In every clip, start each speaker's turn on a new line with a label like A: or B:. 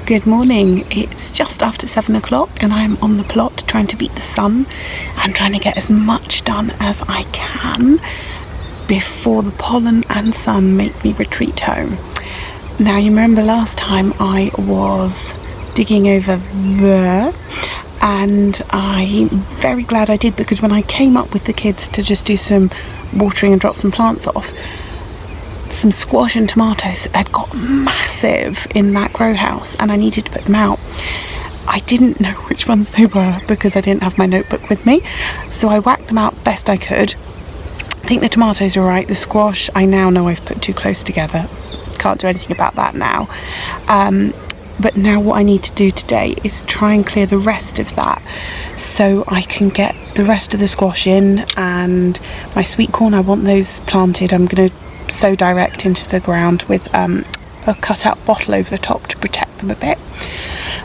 A: Good morning. It's just after 7 o'clock and I'm on the plot trying to beat the sun and trying to get as much done as I can before the pollen and sun make me retreat home. Now, you remember last time I was digging over there, and I'm very glad I did, because when I came up with the kids to just do some watering and drop some plants off, some squash and tomatoes had got massive in that grow house and I needed to put them out. I didn't know which ones they were because I didn't have my notebook with me, so I whacked them out best I could. I think the tomatoes are right. The squash, I now know I've put too close together. Can't do anything about that now. But now what I need to do today is try and clear the rest of that so I can get the rest of the squash in, and my sweet corn, I want those planted. I'm going to sow direct into the ground with a cut out bottle over the top to protect them a bit.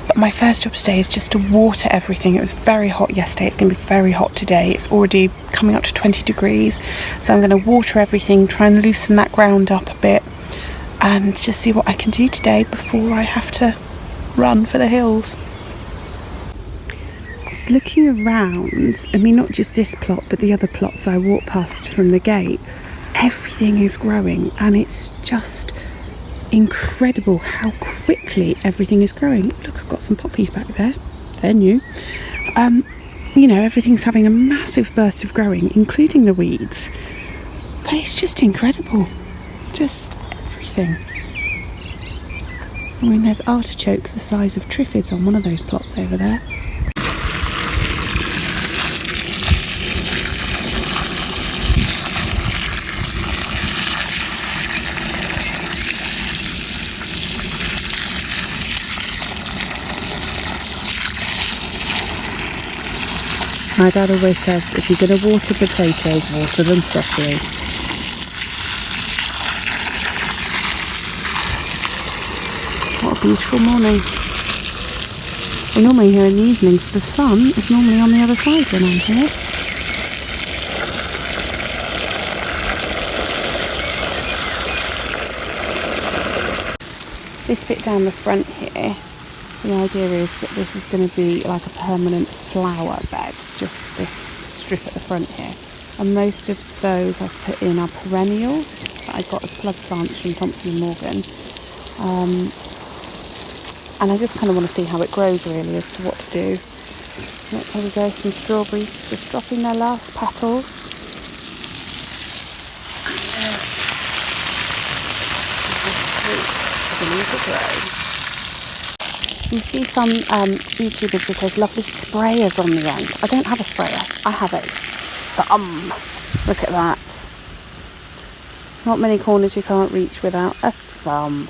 A: But my first job today is just to water everything. It was very hot yesterday, it's going to be very hot today. It's already coming up to 20 degrees, so I'm going to water everything, try and loosen that ground up a bit, and just see what I can do today before I have to run for the hills. Just looking around, I mean, not just this plot but the other plots I walked past from the gate, everything is growing, and it's just incredible how quickly everything is growing. Look, I've got some poppies back there, they're new. You know, everything's having a massive burst of growing, including the weeds, but it's just incredible, just everything. I mean, there's artichokes the size of triffids on one of those plots over there. My dad always says, if you're going to water potatoes, water them properly. What a beautiful morning. We're normally here in the evenings. The sun is normally on the other side when I'm here. This bit down the front here, the idea is that this is going to be like a permanent flower bed, just this strip at the front here. And most of those I've put in are perennials that I got as plug plants from Thompson & Morgan. And I just kind of want to see how it grows, really, as to what to do. There we go, some strawberries just dropping their last petals. You see some YouTubers with those lovely sprayers on the end. I don't have a sprayer, I have a thumb. Look at that. Not many corners you can't reach without a thumb.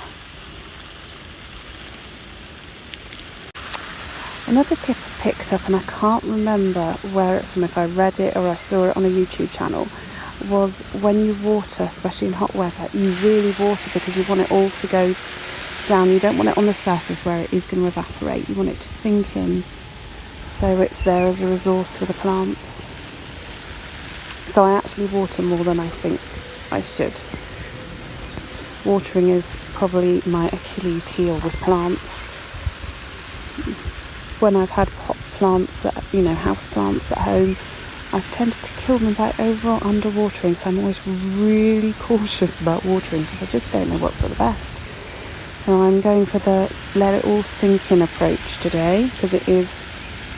A: Another tip I picked up, and I can't remember where it's from, if I read it or I saw it on a YouTube channel, was when you water, especially in hot weather, you really water because you want it all to go down. You don't want it on the surface where it is going to evaporate. You want it to sink in so it's there as a resource for the plants. So I actually water more than I think I should. Watering is probably my Achilles heel with plants. When I've had pot plants, house plants at home, I've tended to kill them by over or under watering, so I'm always really cautious about watering because I just don't know what's for the best. So I'm going for the let it all sink in approach today because it is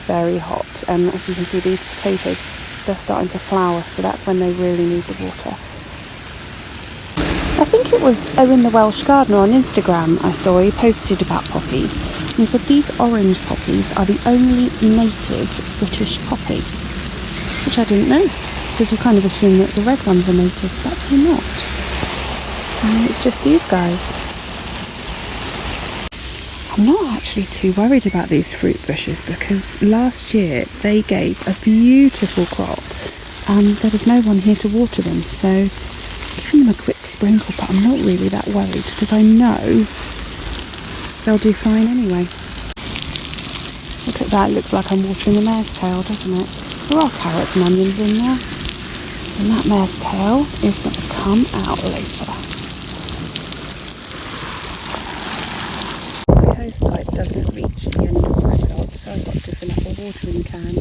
A: very hot, and as you can see, these potatoes, they're starting to flower, so that's when they really need the water. I think it was Owen the Welsh Gardener on Instagram I saw, he posted about poppies, and he said these orange poppies are the only native British poppy, which I didn't know, because you kind of assume that the red ones are native, but they're not. And it's just these guys. I'm not actually too worried about these fruit bushes because last year they gave a beautiful crop and there was no one here to water them, so giving them a quick sprinkle, but I'm not really that worried because I know they'll do fine anyway. Look at that, it looks like I'm watering a mare's tail, doesn't it? There are carrots and onions in there, and that mare's tail is going to come out later. pipe doesn't reach the end of my plot, so I've got to fill up a watering can.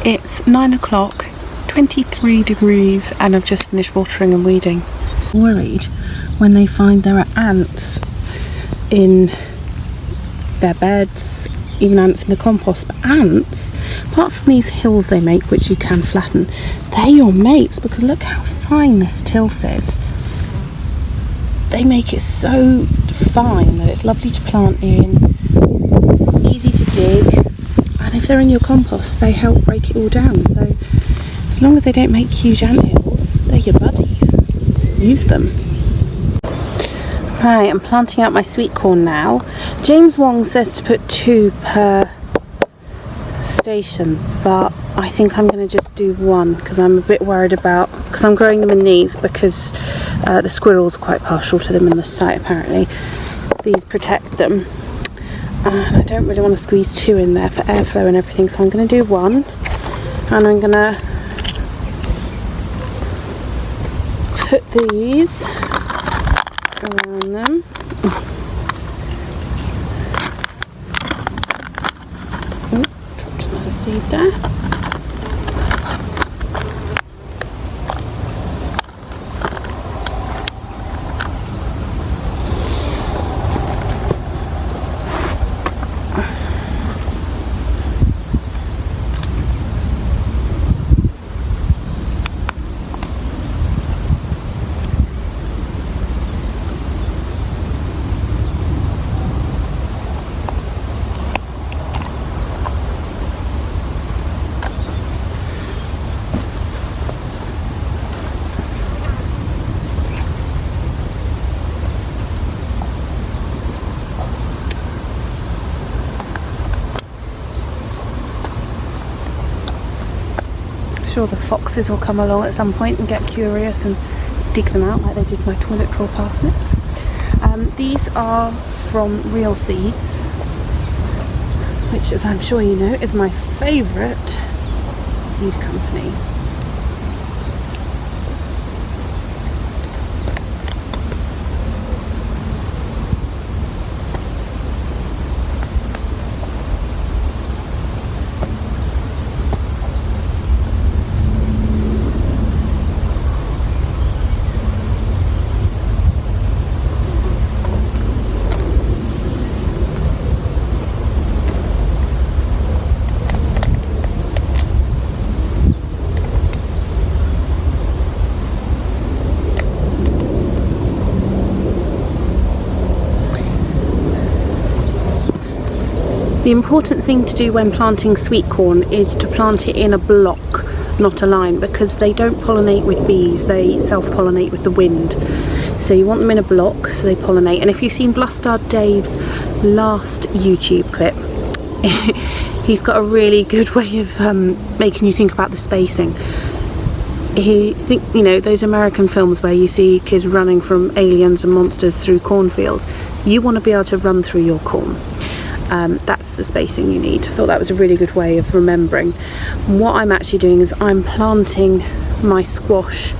A: It's 9 o'clock, 23 degrees, and I've just finished watering and weeding. Worried when they find there are ants in their beds, even ants in the compost. But ants, apart from these hills they make, which you can flatten, they're your mates, because look how fine this tilth is. They make it so fine that it's lovely to plant in, easy to dig. And if they're in your compost, they help break it all down. So as long as they don't make huge anthills, they're your buddies. Use them. Right, I'm planting out my sweet corn now. James Wong says to put 2 per station, but I think I'm going to just do 1 because I'm a bit worried about, because I'm growing them in these because the squirrels are quite partial to them in the site apparently. These protect them. And I don't really want to squeeze 2 in there for airflow and everything, so I'm going to do 1, and I'm going to put these around them. Oh, dropped another seed there. Sure the foxes will come along at some point and get curious and dig them out like they did my toilet roll parsnips. These are from Real Seeds, which, as I'm sure you know, is my favourite seed company. The important thing to do when planting sweet corn is to plant it in a block, not a line, because they don't pollinate with bees, they self-pollinate with the wind. So you want them in a block so they pollinate. And if you've seen Blustered Dave's last YouTube clip, he's got a really good way of making you think about the spacing. You know, those American films where you see kids running from aliens and monsters through cornfields, you want to be able to run through your corn. That's the spacing you need. I thought that was a really good way of remembering. What I'm actually doing is I'm planting my squash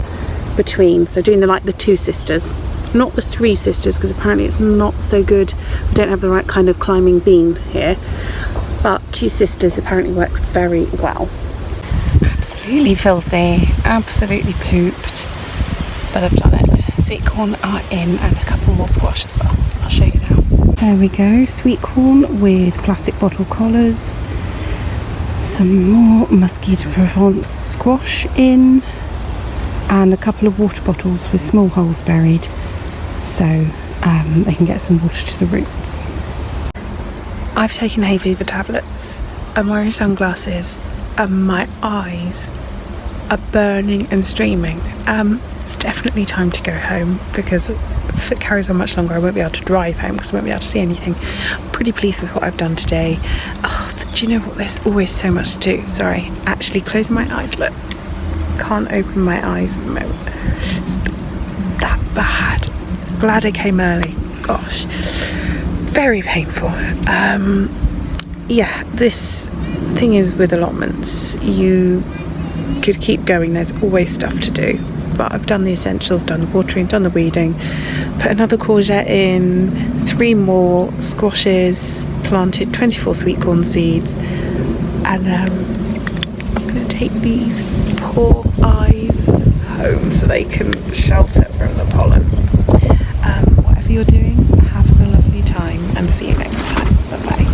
A: between, so doing the 2 sisters, not the 3 sisters, because apparently it's not so good. We don't have the right kind of climbing bean here, but 2 sisters apparently works very well. Absolutely filthy, absolutely pooped, but I've done it. Sweet corn are in, and a couple more squash as well. I'll show you now. There we go, sweet corn with plastic bottle collars, some more Musquito Provence squash in, and a couple of water bottles with small holes buried so they can get some water to the roots. I've taken hay fever tablets, I'm wearing sunglasses, and my eyes are burning and streaming. It's definitely time to go home, because if it carries on much longer I won't be able to drive home because I won't be able to see anything. I'm pretty pleased with what I've done today. Oh, do you know what, there's always so much to do. Sorry, actually closing my eyes, look. can't open my eyes at the moment. It's that bad. Glad I came early. Gosh, very painful. Yeah, this thing is with allotments, you could keep going, there's always stuff to do, but I've done the essentials, done the watering, done the weeding, put another courgette in, 3 more squashes, planted 24 sweetcorn seeds, and I'm going to take these poor eyes home so they can shelter from the pollen. Whatever you're doing, have a lovely time and see you next time. Bye bye.